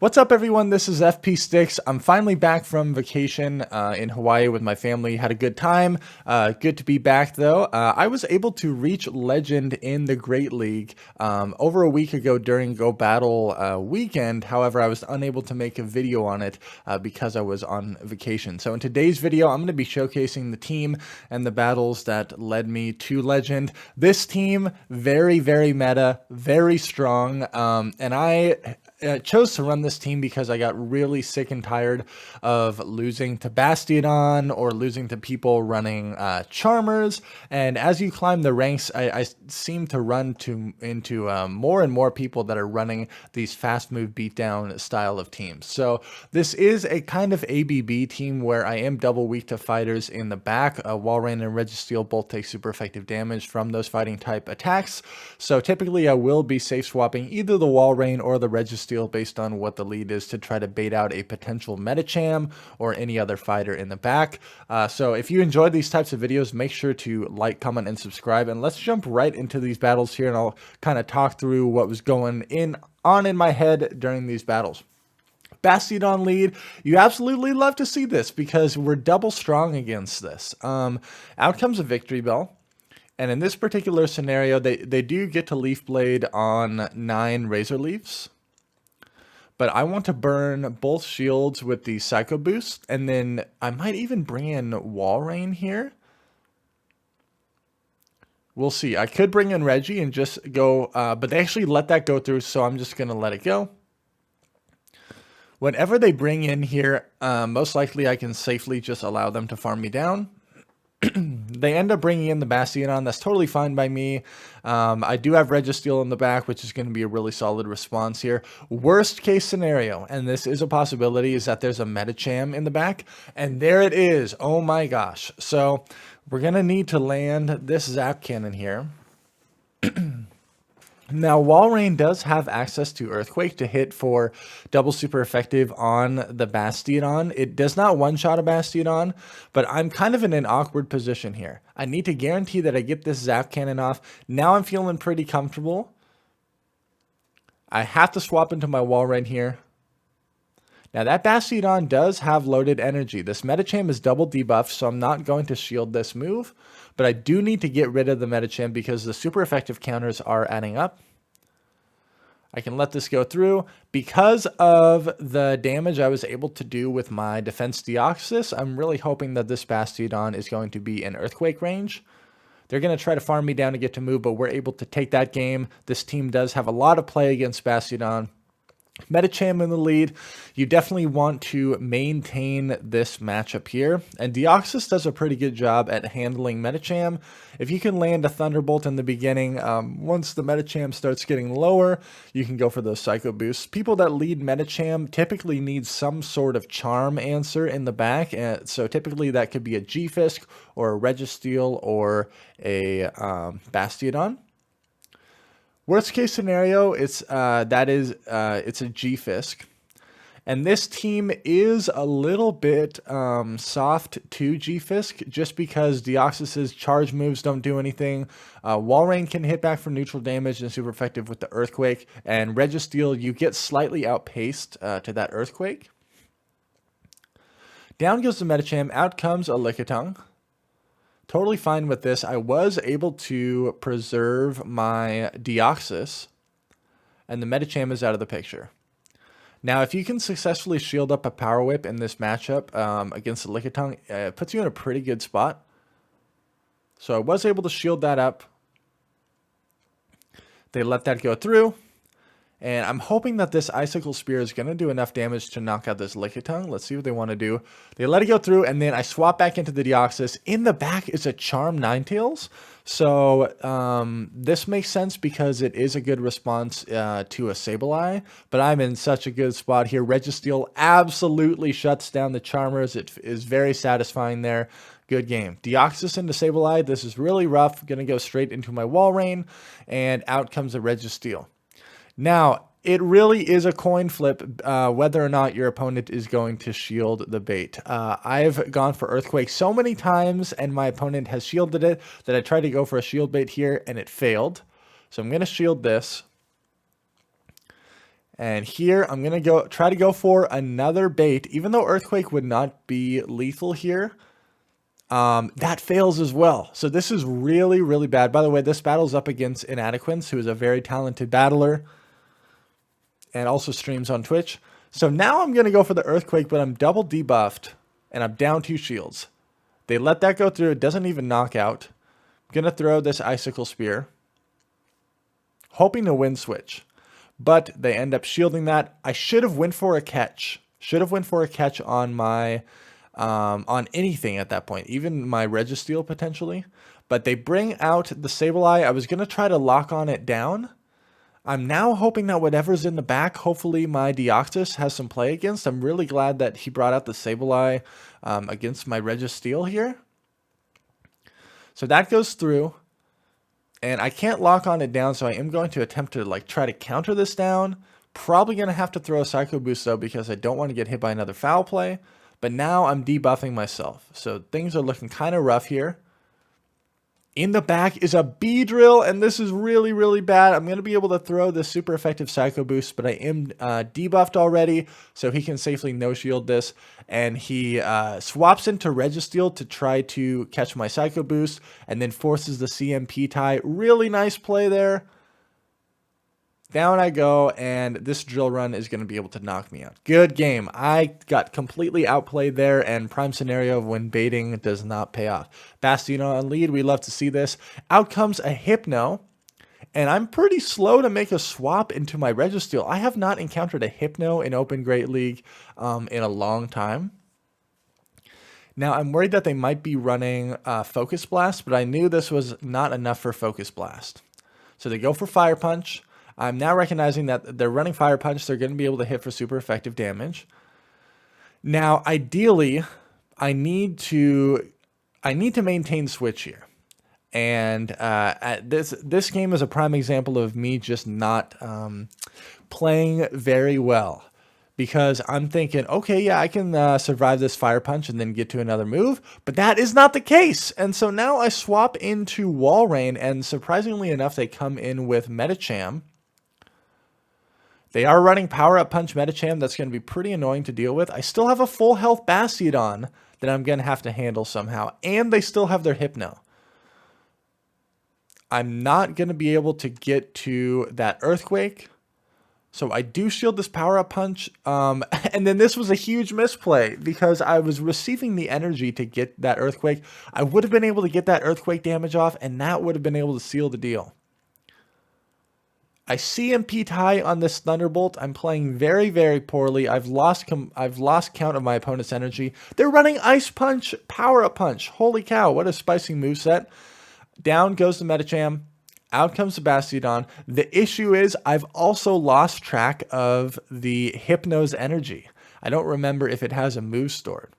What's up, everyone? This is FP Sticks. I'm finally back from vacation in Hawaii with my family. Had a good time. Good to be back, though. I was able to reach Legend in the Great League over a week ago during Go Battle weekend. However, I was unable to make a video on it because I was on vacation. So in today's video, I'm going to be showcasing the team and the battles that led me to Legend. This team, very, very meta, very strong, and I chose to run this team because I got really sick and tired of losing to Bastiodon or losing to people running Charmers. And as you climb the ranks, I seem to run into more and more people that are running these fast move beatdown style of teams. So this is a kind of ABB team where I am double weak to fighters in the back. Walrein and Registeel both take super effective damage from those fighting type attacks. So typically I will be safe swapping either the Walrein or the Registeel based on what the lead is to try to bait out a potential Medicham or any other fighter in the back. So if you enjoyed these types of videos, make sure to like, comment, and subscribe. And let's jump right into these battles here, and I'll kind of talk through what was going on in my head during these battles. Bastiodon lead, you absolutely love to see this because we're double strong against this. Out comes a Victory Bell. And in this particular scenario, they do get to Leaf Blade on 9 Razor Leaves. But I want to burn both shields with the Psycho Boost, and then I might even bring in Walrein here. We'll see. I could bring in Reggie and just go, but they actually let that go through, so I'm just going to let it go. Whenever they bring in here, most likely I can safely just allow them to farm me down. They end up bringing in the Bastiodon. That's totally fine by me. I do have Registeel in the back, which is going to be a really solid response here. Worst case scenario, and this is a possibility, is that there's a Medicham in the back. And there it is. Oh my gosh. So we're going to need to land this Zap Cannon here. Now, Walrein does have access to Earthquake to hit for double super effective on the Bastiodon. It does not one-shot a Bastiodon, but I'm kind of in an awkward position here. I need to guarantee that I get this Zap Cannon off. Now I'm feeling pretty comfortable. I have to swap into my Walrein here. Now, that Bastiodon does have loaded energy. This Medicham is double debuffed, so I'm not going to shield this move. But I do need to get rid of the Medicham because the super effective counters are adding up. I can let this go through. Because of the damage I was able to do with my Defense Deoxys, I'm really hoping that this Bastiodon is going to be in Earthquake range. They're going to try to farm me down to get to move, but we're able to take that game. This team does have a lot of play against Bastiodon. Medicham in the lead. You definitely want to maintain this matchup here, and Deoxys does a pretty good job at handling Medicham. If you can land a Thunderbolt in the beginning, once the Medicham starts getting lower, you can go for those Psycho Boosts. People that lead Medicham typically need some sort of charm answer in the back, and so typically that could be a G-Fisk or a Registeel or a Bastiodon. Worst case scenario, it's a G-Fisk. And this team is a little bit soft to G-Fisk just because Deoxys's charge moves don't do anything. Walrein can hit back for neutral damage and super effective with the Earthquake. And Registeel, you get slightly outpaced to that Earthquake. Down goes the Medicham, out comes a Lickitung. Totally fine with this. I was able to preserve my Deoxys, and the Medicham is out of the picture. Now, if you can successfully shield up a Power Whip in this matchup against the Lickitung, it puts you in a pretty good spot. So I was able to shield that up. They let that go through. And I'm hoping that this Icicle Spear is going to do enough damage to knock out this Lickitung. Let's see what they want to do. They let it go through, and then I swap back into the Deoxys. In the back is a Charm Ninetales. So this makes sense because it is a good response to a Sableye. But I'm in such a good spot here. Registeel absolutely shuts down the Charmers. It is very satisfying there. Good game. Deoxys into Sableye. This is really rough. Going to go straight into my Walrein, and out comes a Registeel. Now, it really is a coin flip whether or not your opponent is going to shield the bait. I've gone for Earthquake so many times, and my opponent has shielded it, that I tried to go for a shield bait here, and it failed. So I'm going to shield this. And here I'm going to try to go for another bait, even though Earthquake would not be lethal here. That fails as well. So this is really, really bad. By the way, this battle's up against Inadequance, who is a very talented battler and also streams on Twitch. So now I'm going to go for the Earthquake, but I'm double debuffed and I'm down 2 shields. They let that go through. It doesn't even knock out. I'm going to throw this Icicle Spear, hoping to win switch. But they end up shielding that. I should have went for a catch. Should have went for a catch on my on anything at that point, even my Registeel potentially. But they bring out the Sableye. I was going to try to lock on it down. I'm now hoping that whatever's in the back, hopefully my Deoxys has some play against. I'm really glad that he brought out the Sableye against my Registeel here. So that goes through. And I can't lock on it down, so I am going to attempt to like try to counter this down. Probably going to have to throw a Psycho Boost though, because I don't want to get hit by another foul play. But now I'm debuffing myself. So things are looking kind of rough here. In the back is a Beedrill, and this is really, really bad. I'm going to be able to throw this super effective Psycho Boost, but I am debuffed already, so he can safely no-shield this. And he swaps into Registeel to try to catch my Psycho Boost, and then forces the CMP tie. Really nice play there. Down I go, and this drill run is going to be able to knock me out. Good game. I got completely outplayed there, and prime scenario of when baiting does not pay off. Bastion on lead. We love to see this. Out comes a Hypno, and I'm pretty slow to make a swap into my Registeel. I have not encountered a Hypno in Open Great League in a long time. Now, I'm worried that they might be running Focus Blast, but I knew this was not enough for Focus Blast. So they go for Fire Punch. I'm now recognizing that they're running Fire Punch. They're going to be able to hit for super effective damage. Now, ideally, I need to maintain switch here. And this game is a prime example of me just not playing very well. Because I'm thinking, okay, yeah, I can survive this Fire Punch and then get to another move. But that is not the case. And so now I swap into Wall Rain. And surprisingly enough, they come in with Medicham. They are running Power Up Punch Medicham. That's going to be pretty annoying to deal with. I still have a full health Bastion that I'm going to have to handle somehow. And they still have their Hypno. I'm not going to be able to get to that Earthquake. So I do shield this Power Up Punch. And then this was a huge misplay because I was receiving the energy to get that Earthquake. I would have been able to get that Earthquake damage off, and that would have been able to seal the deal. I CMP tie on this Thunderbolt. I'm playing very, very poorly. I've lost count of my opponent's energy. They're running Ice Punch, Power Up Punch. Holy cow, what a spicy moveset. Down goes the Medicham. Out comes the Bastion. The issue is I've also lost track of the Hypno's energy. I don't remember if it has a move stored.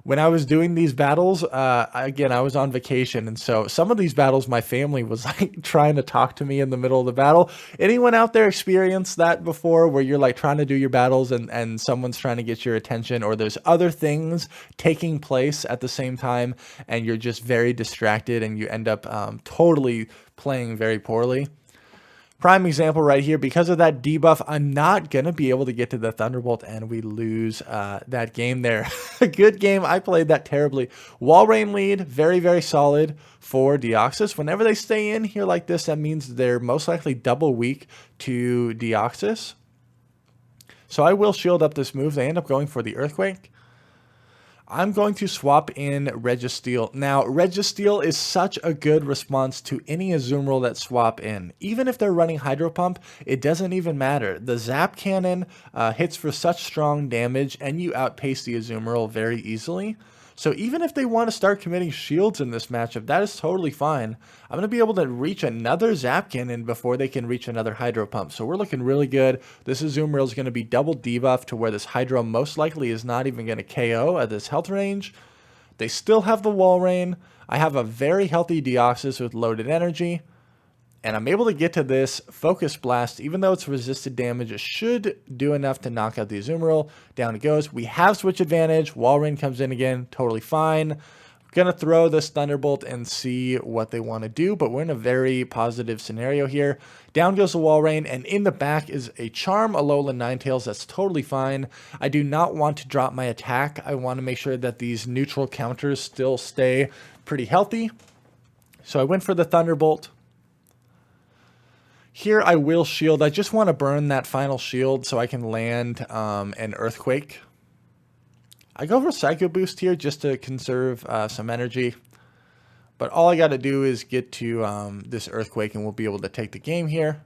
When I was doing these battles, again, I was on vacation, and so some of these battles, my family was like trying to talk to me in the middle of the battle. Anyone out there experienced that before, where you're like trying to do your battles and someone's trying to get your attention, or there's other things taking place at the same time, and you're just very distracted, and you end up totally playing very poorly? Prime example right here. Because of that debuff, I'm not going to be able to get to the Thunderbolt, and we lose that game there. Good game. I played that terribly. Wall Rain lead, very, very solid for Deoxys. Whenever they stay in here like this, that means they're most likely double weak to Deoxys. So I will shield up this move. They end up going for the Earthquake. I'm going to swap in Registeel. Now, Registeel is such a good response to any Azumarill that swap in. Even if they're running Hydro Pump, it doesn't even matter. The Zap Cannon hits for such strong damage, and you outpace the Azumarill very easily. So even if they want to start committing shields in this matchup, that is totally fine. I'm going to be able to reach another Zap Cannon before they can reach another Hydro Pump. So we're looking really good. This Azumarill is going to be double debuffed to where this Hydro most likely is not even going to KO at this health range. They still have the Wall Rain. I have a very healthy Deoxys with loaded energy. And I'm able to get to this Focus Blast. Even though it's resisted damage, it should do enough to knock out the Azumarill. Down it goes. We have switch advantage. Wall Rain comes in again. Totally fine. Gonna throw this Thunderbolt and see what they want to do, but we're in a very positive scenario here. Down goes the Wall Rain, and in the back is a Charm, Alolan Ninetales. That's totally fine. I do not want to drop my attack. I want to make sure that these neutral counters still stay pretty healthy. So I went for the Thunderbolt. Here I will shield. I just want to burn that final shield so I can land an Earthquake. I go for Psycho Boost here just to conserve some energy. But all I got to do is get to this Earthquake and we'll be able to take the game here.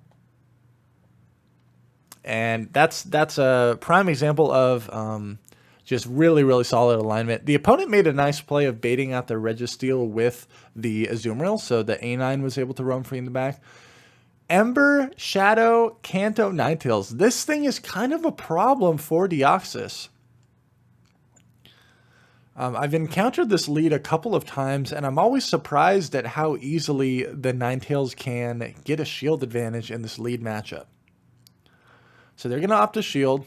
And that's a prime example of just really, really solid alignment. The opponent made a nice play of baiting out the Registeel with the Azumarill, so the A9 was able to roam free in the back. Ember, Shadow, Kanto, Ninetales. This thing is kind of a problem for Deoxys. I've encountered this lead a couple of times, and I'm always surprised at how easily the Ninetales can get a shield advantage in this lead matchup. So they're going to opt to shield.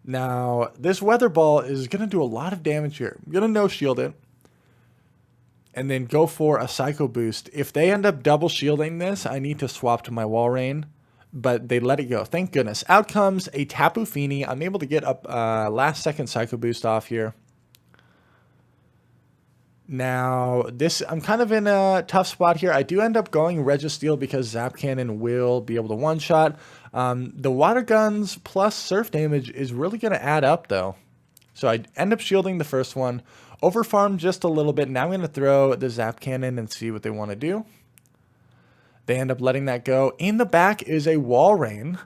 Now, this Weather Ball is going to do a lot of damage here. I'm going to no-shield it. And then go for a Psycho Boost. If they end up double shielding this, I need to swap to my Wall Rain. But they let it go. Thank goodness. Out comes a Tapu Fini. I'm able to get a last-second Psycho Boost off here. Now, I'm kind of in a tough spot here. I do end up going Registeel because Zap Cannon will be able to one-shot. The Water Guns plus Surf damage is really going to add up, though. So I end up shielding the first one. Overfarm just a little bit. Now I'm going to throw the Zap Cannon and see what they want to do. They end up letting that go. In the back is a Wall Rain.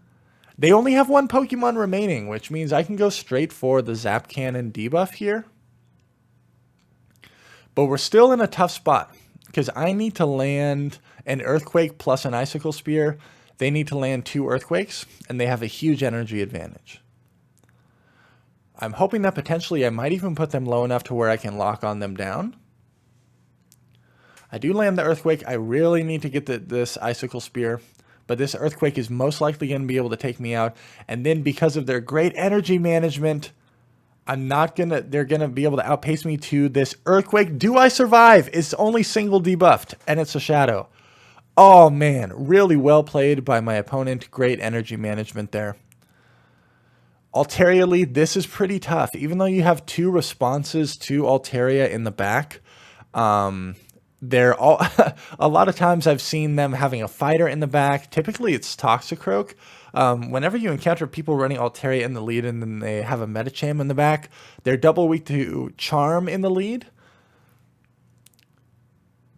They only have one Pokemon remaining, which means I can go straight for the Zap Cannon debuff here. But we're still in a tough spot because I need to land an Earthquake plus an Icicle Spear. They need to land 2 Earthquakes, and they have a huge energy advantage. I'm hoping that potentially I might even put them low enough to where I can lock on them down. I do land the Earthquake. I really need to get this Icicle Spear, but this Earthquake is most likely going to be able to take me out. And then because of their great energy management, they're gonna be able to outpace me to this Earthquake. Do I survive? It's only single debuffed, and it's a Shadow. Oh man, really well played by my opponent. Great energy management there. Altaria lead, this is pretty tough. Even though you have 2 responses to Altaria in the back, they're all a lot of times I've seen them having a fighter in the back. Typically it's Toxicroak. Whenever you encounter people running Altaria in the lead and then they have a Medicham in the back, they're double weak to Charm in the lead.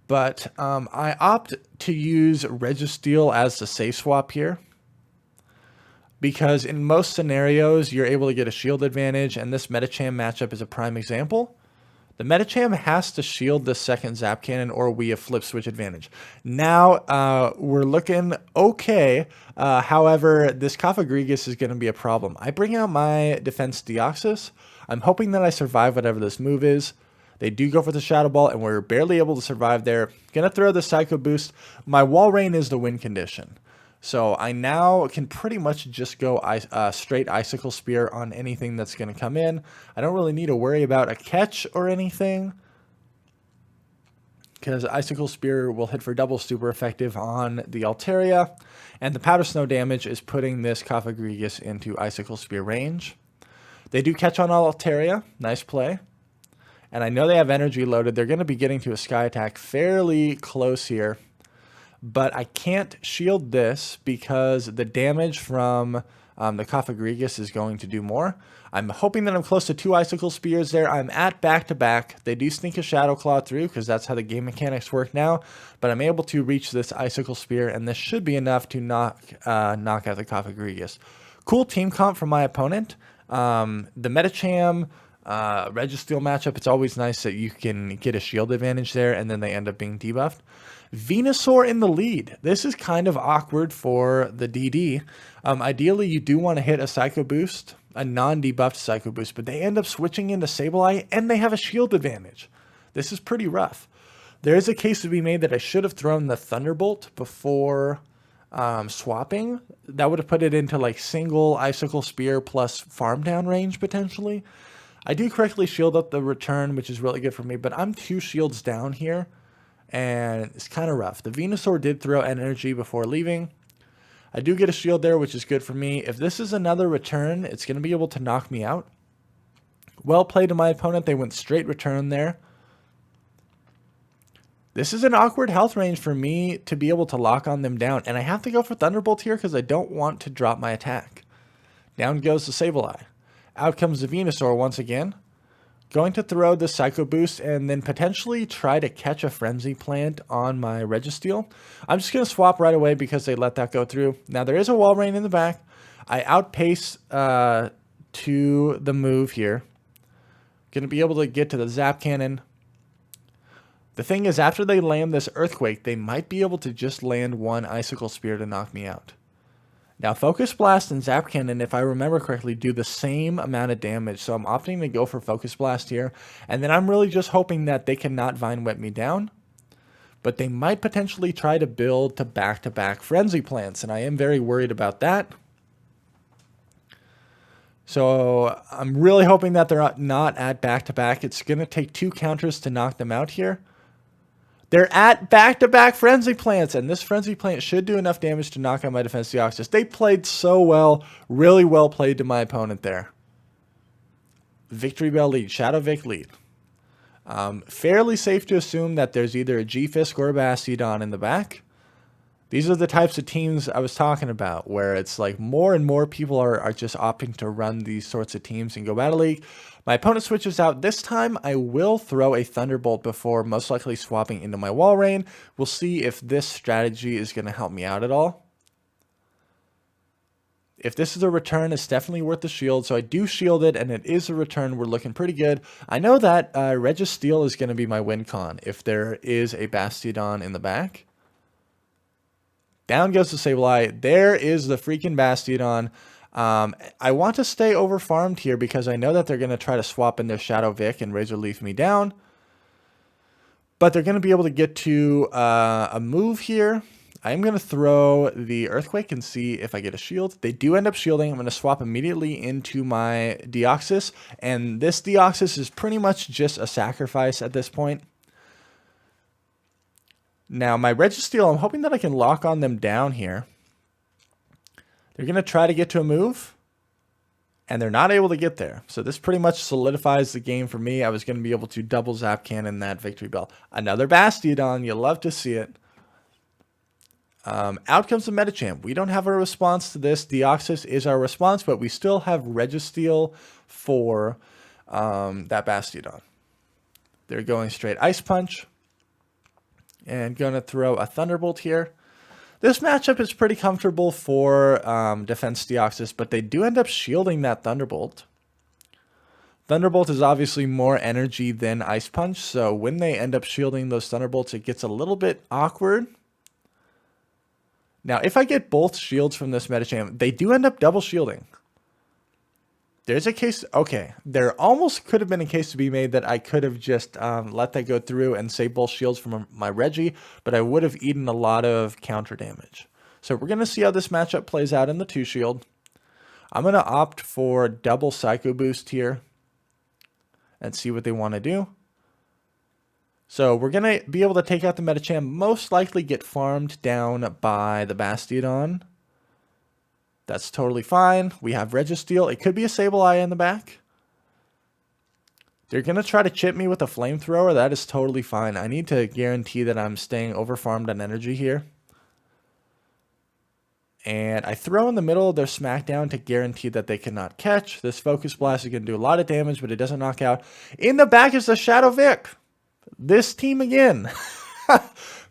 But I opt to use Registeel as the safe swap here, because in most scenarios you're able to get a shield advantage, and this Medicham matchup is a prime example. The Medicham has to shield the second Zap Cannon or we have flip switch advantage. Now we're looking okay. However, this Cofagrigus is going to be a problem. I bring out my defense Deoxys. I'm hoping that I survive whatever this move is. They do go for the Shadow Ball, and we're barely able to survive there. Gonna throw the Psycho Boost. My Wall Rain is the win condition. So I now can pretty much just go straight Icicle Spear on anything that's going to come in. I don't really need to worry about a catch or anything, because Icicle Spear will hit for double super effective on the Altaria. And the Powder Snow damage is putting this Cofagrigus into Icicle Spear range. They do catch on Altaria. Nice play. And I know they have energy loaded. They're going to be getting to a Sky Attack fairly close here. But I can't shield this because the damage from the Cofagrigus is going to do more. I'm hoping that I'm close to 2 Icicle Spears there. I'm at back-to-back. They do sneak a Shadow Claw through because that's how the game mechanics work now. But I'm able to reach this Icicle Spear, and this should be enough to knock out the Cofagrigus. Cool team comp from my opponent. The Medicham Registeel matchup, it's always nice that you can get a shield advantage there, and then they end up being debuffed. Venusaur in the lead. This is kind of awkward for the DD. Ideally, you do want to hit a Psycho Boost, a non-debuffed Psycho Boost, but they end up switching into Sableye, and they have a shield advantage. This is pretty rough. There is a case to be made that I should have thrown the Thunderbolt before swapping. That would have put it into like single Icicle Spear plus farm down range potentially. I do correctly shield up the return, which is really good for me, but I'm 2 shields down here, and it's kind of rough. The Venusaur did throw energy before leaving. I do get a shield there, which is good for me. If this is another return, it's going to be able to knock me out. Well played to my opponent. They went straight return there. This is an awkward health range for me to be able to lock on them down. And I have to go for Thunderbolt here because I don't want to drop my attack. Down goes the Sableye. Out comes the Venusaur once again. Going to throw the Psycho Boost and then potentially try to catch a Frenzy Plant on my Registeel. I'm just going to swap right away because they let that go through. Now there is a Wall Rain in the back. I outpace to the move here. Going to be able to get to the Zap Cannon. The thing is, after they land this Earthquake, they might be able to just land one Icicle Spear to knock me out. Now, Focus Blast and Zap Cannon, if I remember correctly, do the same amount of damage. So I'm opting to go for Focus Blast here. And then I'm really just hoping that they cannot Vine Whip me down. But they might potentially try to build to back-to-back Frenzy Plants. And I am very worried about that. So I'm really hoping that they're not at back-to-back. It's going to take 2 counters to knock them out here. They're at back-to-back Frenzy Plants, and this Frenzy Plant should do enough damage to knock out my Defense Deoxys. They played so well, really well played to my opponent there. Victory Bell lead, Shadow Vic lead. Fairly safe to assume that there's either a G-Fisk or a Bastiodon in the back. These are the types of teams I was talking about, where it's like more and more people are just opting to run these sorts of teams and go Battle League. My opponent switches out. This time, I will throw a Thunderbolt before most likely swapping into my Wall Rain. We'll see if this strategy is going to help me out at all. If this is a return, it's definitely worth the shield. So I do shield it, and it is a return. We're looking pretty good. I know that Registeel is going to be my win con if there is a Bastiodon in the back. Down goes the Sableye. There is the freaking Bastiodon. I want to stay over farmed here because I know that they're going to try to swap in their Shadow Vic and Razor Leaf me down. But they're going to be able to get to a move here. I'm going to throw the Earthquake and see if I get a shield. They do end up shielding. I'm going to swap immediately into my Deoxys. And this Deoxys is pretty much just a sacrifice at this point. Now, my Registeel, I'm hoping that I can lock on them down here. They're going to try to get to a move, and they're not able to get there. So this pretty much solidifies the game for me. I was going to be able to double Zap Cannon that Victory Bell. Another Bastiodon. You love to see it. Out comes the Medicham. We don't have a response to this. Deoxys is our response, but we still have Registeel for that Bastiodon. They're going straight Ice Punch. And going to throw a Thunderbolt here. This matchup is pretty comfortable for Defense Deoxys, but they do end up shielding that Thunderbolt. Thunderbolt is obviously more energy than Ice Punch, so when they end up shielding those Thunderbolts, it gets a little bit awkward. Now, if I get both shields from this Medicham, they do end up double shielding. There's a case, okay, there almost could have been a case to be made that I could have just let that go through and save both shields from my Reggie, but I would have eaten a lot of counter damage. So we're going to see how this matchup plays out in the 2-shield. I'm going to opt for double Psycho Boost here and see what they want to do. So we're going to be able to take out the Medicham, most likely get farmed down by the Bastiodon. That's totally fine. We have Registeel. It could be a Sableye in the back. They're going to try to chip me with a Flamethrower. That is totally fine. I need to guarantee that I'm staying over-farmed on energy here. And I throw in the middle of their Smackdown to guarantee that they cannot catch. This Focus Blast is going to do a lot of damage, but it doesn't knock out. In the back is the Shadow Vic. This team again.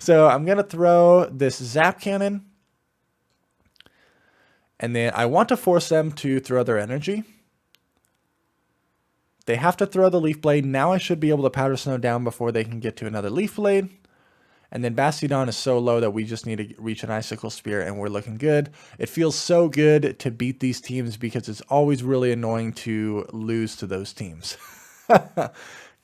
So I'm going to throw this Zap Cannon. And then I want to force them to throw their energy. They have to throw the Leaf Blade. Now I should be able to Powder Snow down before they can get to another Leaf Blade. And then Bastiodon is so low that we just need to reach an Icicle Spear and we're looking good. It feels so good to beat these teams because it's always really annoying to lose to those teams.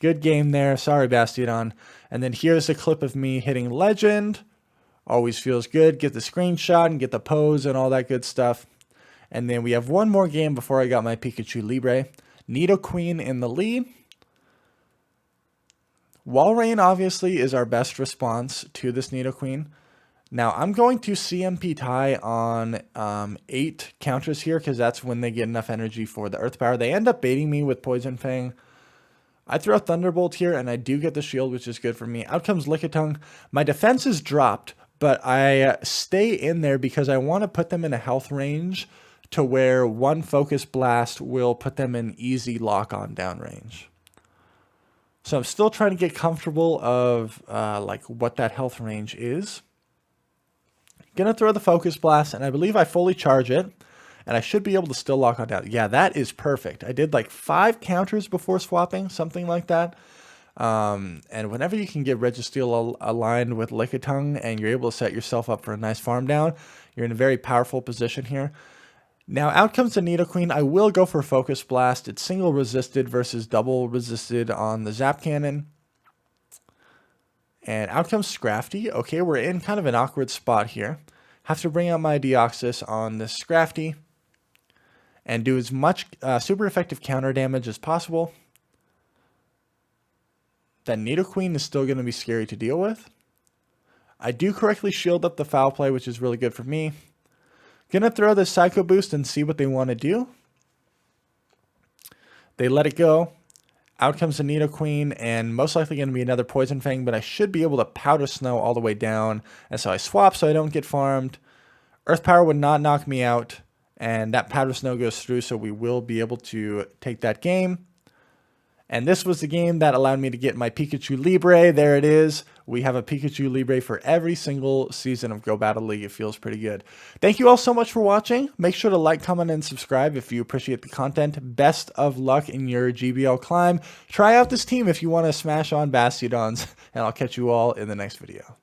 Good game there. Sorry, Bastiodon. And then here's a clip of me hitting Legend. Always feels good. Get the screenshot and get the pose and all that good stuff. And then we have one more game before I got my Pikachu Libre. Nidoqueen in the lead. Walrein obviously is our best response to this Nidoqueen. Now I'm going to CMP tie on 8 counters here because that's when they get enough energy for the Earth Power. They end up baiting me with Poison Fang. I throw Thunderbolt here and I do get the shield, which is good for me. Out comes Lickitung. My defense is dropped, but I stay in there because I want to put them in a health range to where one Focus Blast will put them in easy lock-on down range. So I'm still trying to get comfortable of like what that health range is. Gonna throw the Focus Blast, and I believe I fully charge it, and I should be able to still lock on down. Yeah, that is perfect. I did like 5 counters before swapping, something like that. And whenever you can get Registeel aligned with Lickitung and you're able to set yourself up for a nice farm down, you're in a very powerful position here. Now out comes the Nidoqueen. I will go for Focus Blast. It's single resisted versus double resisted on the Zap Cannon. And out comes Scrafty. Okay, we're in kind of an awkward spot here. Have to bring out my Deoxys on this Scrafty and do as much super effective counter damage as possible. That Nidoqueen is still going to be scary to deal with. I do correctly shield up the Foul Play, which is really good for me. Gonna throw this Psycho Boost and see what they want to do. They let it go. Out comes the Nidoqueen, and most likely going to be another Poison Fang, but I should be able to Powder Snow all the way down. And so I swap so I don't get farmed. Earth Power would not knock me out, and that Powder Snow goes through, so we will be able to take that game. And this was the game that allowed me to get my Pikachu Libre. There it is. We have a Pikachu Libre for every single season of Go Battle League. It feels pretty good. Thank you all so much for watching. Make sure to like, comment, and subscribe if you appreciate the content. Best of luck in your GBL climb. Try out this team if you want to smash on Bastiodons, and I'll catch you all in the next video.